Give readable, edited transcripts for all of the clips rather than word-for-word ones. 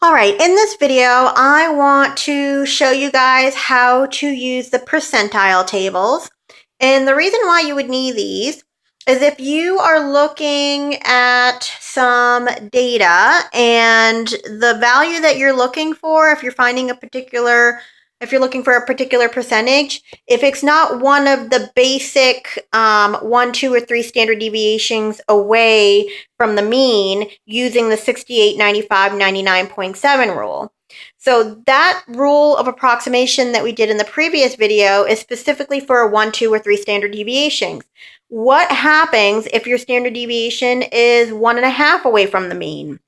All right, in this video, I want to show you guys how to use the percentile tables. And the reason why you would need these is if you are looking at some data and the value that you're looking for, if you're looking for a particular percentage, if it's not one of the basic 1, 2, or 3 standard deviations away from the mean using the 68, 95, 99.7 rule. So that rule of approximation that we did in the previous video is specifically for 1, 2, or 3 standard deviations. What happens if your standard deviation is 1.5 away from the mean?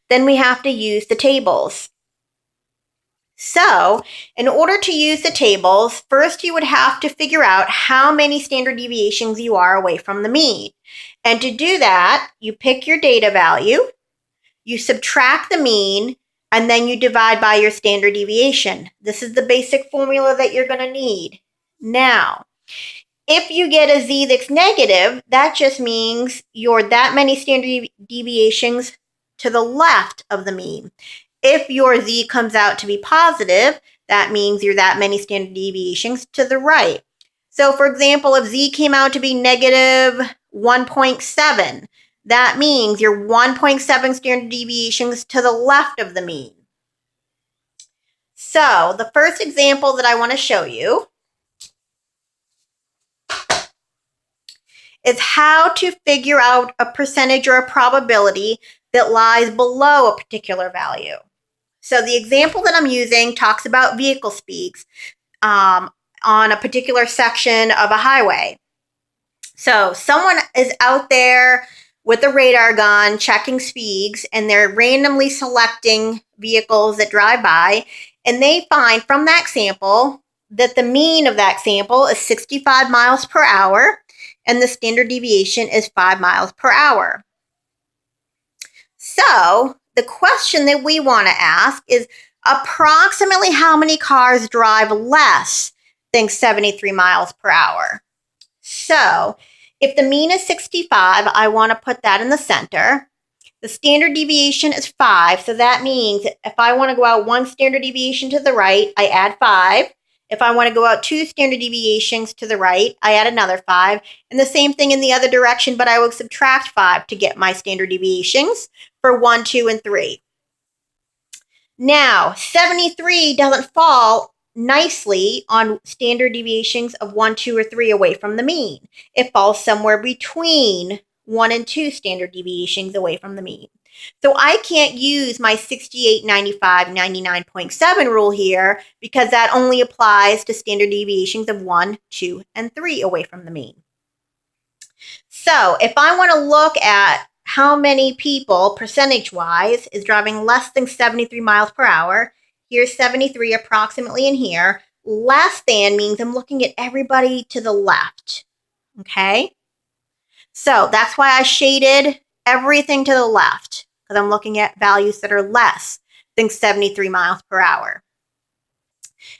Then we have to use the tables. So, in order to use the tables, first you would have to figure out how many standard deviations you are away from the mean. And to do that, you pick your data value, you subtract the mean, and then you divide by your standard deviation. This is the basic formula that you're going to need. Now, if you get a z that's negative, that just means you're that many standard deviations to the left of the mean. If your z comes out to be positive, that means you're that many standard deviations to the right. So, for example, if z came out to be negative 1.7, that means you're 1.7 standard deviations to the left of the mean. So, the first example that I want to show you is how to figure out a percentage or a probability that lies below a particular value. So the example that I'm using talks about vehicle speeds on a particular section of a highway. So someone is out there with a radar gun checking speeds, and they're randomly selecting vehicles that drive by, and they find from that sample that the mean of that sample is 65 miles per hour, and the standard deviation is 5 miles per hour. So the question that we want to ask is approximately how many cars drive less than 73 miles per hour. So if the mean is 65, I want to put that in the center. The standard deviation is 5, so that means if I want to go out 1 standard deviation to the right, I add 5. If I want to go out 2 standard deviations to the right, I add another 5. And the same thing in the other direction, but I will subtract 5 to get my standard deviations for 1, 2, and 3. Now, 73 doesn't fall nicely on standard deviations of 1, 2, or 3 away from the mean. It falls somewhere between 1 and 2 standard deviations away from the mean. So I can't use my 68, 95, 99.7 rule here because that only applies to standard deviations of 1, 2, and 3 away from the mean. So if I want to look at how many people, percentage-wise, is driving less than 73 miles per hour, here's 73 approximately in here. Less than means I'm looking at everybody to the left, okay? So that's why I shaded everything to the left, because I'm looking at values that are less than 73 miles per hour.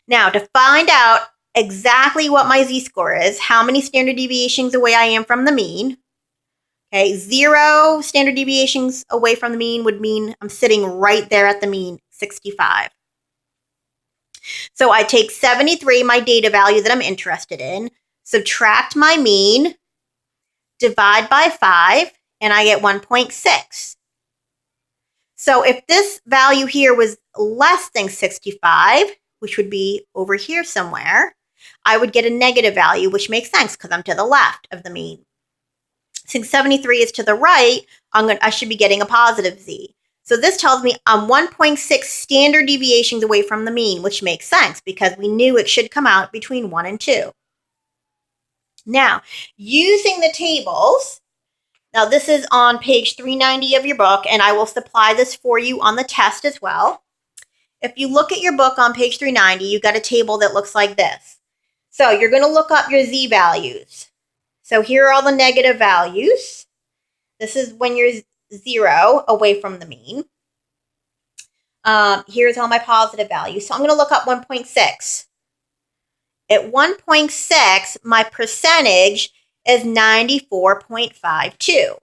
Now, to find out exactly what my z-score is, how many standard deviations away I am from the mean, okay, 0 standard deviations away from the mean would mean I'm sitting right there at the mean, 65. So I take 73, my data value that I'm interested in, subtract my mean, divide by 5, and I get 1.6. So if this value here was less than 65, which would be over here somewhere, I would get a negative value, which makes sense because I'm to the left of the mean. Since 73 is to the right, I should be getting a positive z. So this tells me I'm 1.6 standard deviations away from the mean, which makes sense because we knew it should come out between 1 and 2. Now, using the tables, now this is on page 390 of your book, and I will supply this for you on the test as well. If you look at your book on page 390, you've got a table that looks like this. So you're going to look up your z values. So here are all the negative values. This is when you're 0 away from the mean. Here's all my positive values. So I'm going to look up 1.6. At 1.6, my percentage is 94.52.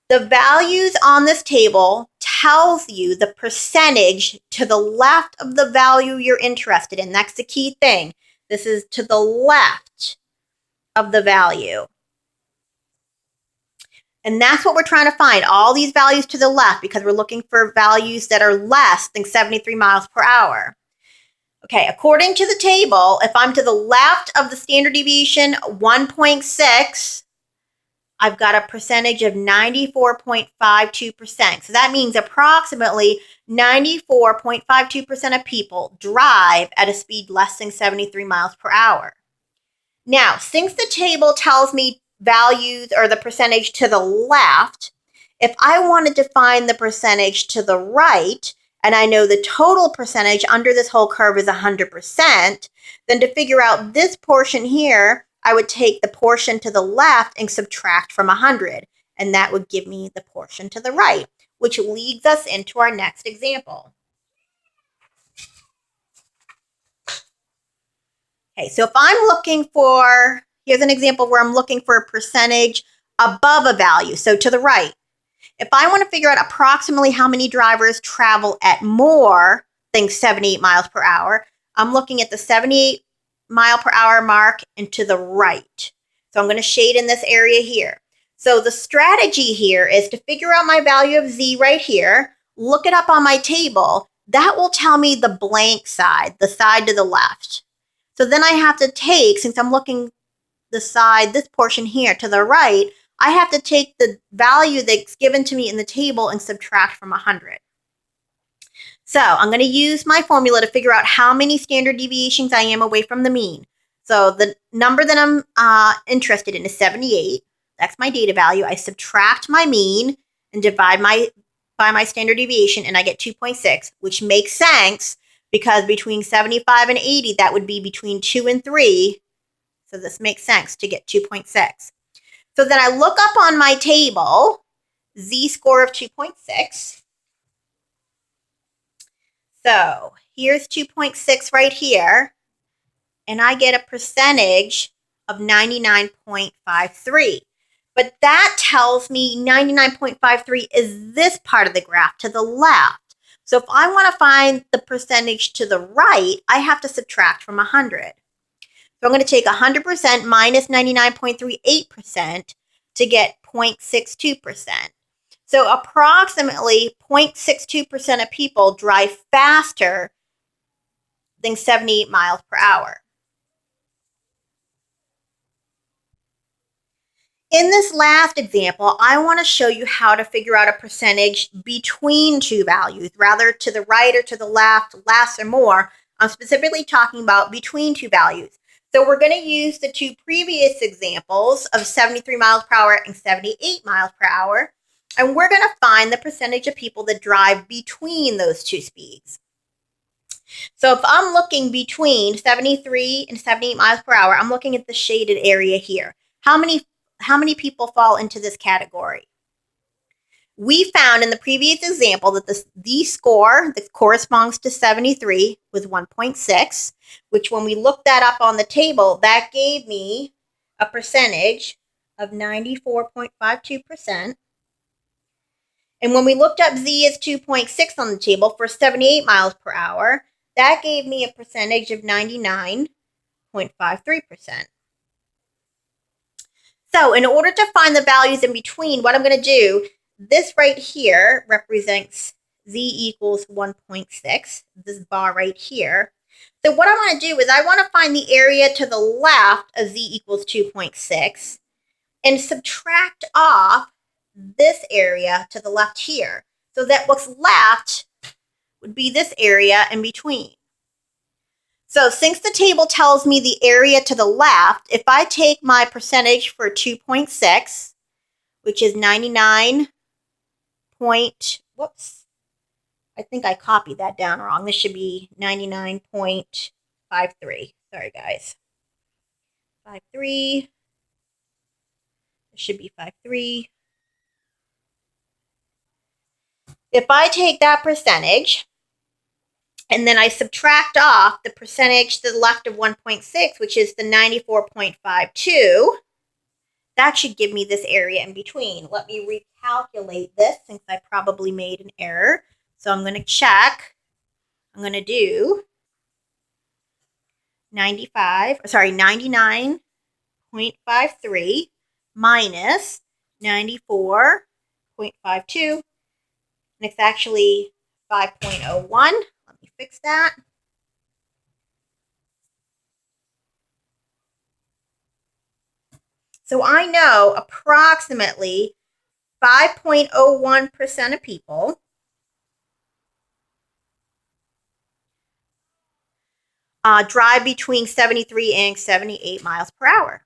The values on this table tells you the percentage to the left of the value you're interested in. That's the key thing. This is to the left of the value. And that's what we're trying to find, all these values to the left, because we're looking for values that are less than 73 miles per hour. Okay, according to the table, if I'm to the left of the standard deviation 1.6, I've got a percentage of 94.52%. So that means approximately 94.52% of people drive at a speed less than 73 miles per hour. Now, since the table tells me values or the percentage to the left, if I wanted to find the percentage to the right, and I know the total percentage under this whole curve is 100%, then to figure out this portion here, I would take the portion to the left and subtract from 100, and that would give me the portion to the right, which leads us into our next example. Okay, so if I'm looking for, here's an example where I'm looking for a percentage above a value, so to the right. If I want to figure out approximately how many drivers travel at more than 78 miles per hour, I'm looking at the 78 mile per hour mark and to the right. So I'm going to shade in this area here. So the strategy here is to figure out my value of Z right here, look it up on my table. That will tell me the blank side, the side to the left. So then I have to take, since I'm looking the side, this portion here to the right, I have to take the value that's given to me in the table and subtract from 100. So I'm going to use my formula to figure out how many standard deviations I am away from the mean. So the number that I'm interested in is 78. That's my data value. I subtract my mean and divide by my standard deviation, and I get 2.6, which makes sense because between 75 and 80, that would be between 2 and 3. So this makes sense to get 2.6. So then I look up on my table, Z-score of 2.6. So here's 2.6 right here, and I get a percentage of 99.53. But that tells me 99.53 is this part of the graph to the left. So if I want to find the percentage to the right, I have to subtract from 100. So I'm going to take 100% minus 99.38% to get 0.62%. So approximately 0.62% of people drive faster than 78 miles per hour. In this last example, I want to show you how to figure out a percentage between two values, rather to the right or to the left, less or more. I'm specifically talking about between two values. So we're going to use the two previous examples of 73 miles per hour and 78 miles per hour, and we're going to find the percentage of people that drive between those two speeds. So if I'm looking between 73 and 78 miles per hour, I'm looking at the shaded area here. How many people fall into this category? We found in the previous example that the score that corresponds to 73 was 1.6, which when we looked that up on the table, that gave me a percentage of 94.52%. And when we looked up Z as 2.6 on the table for 78 miles per hour, that gave me a percentage of 99.53%. So in order to find the values in between, what I'm going to do, this right here represents Z equals 1.6, this bar right here. So what I want to do is I want to find the area to the left of Z equals 2.6 and subtract off this area to the left here. So that what's left would be this area in between. So since the table tells me the area to the left, if I take my percentage for 2.6, which is 99 whoops, I think I copied that down wrong. This should be 99.53. Sorry, guys. 53. It should be 53. If I take that percentage, and then I subtract off the percentage to the left of 1.6, which is the 94.52, that should give me this area in between. Let me recalculate this since I probably made an error. So I'm going to check. I'm going to do 99.53 minus 94.52. And it's actually 5.01. Let me fix that. So I know approximately 5.01% of people drive between 73 and 78 miles per hour.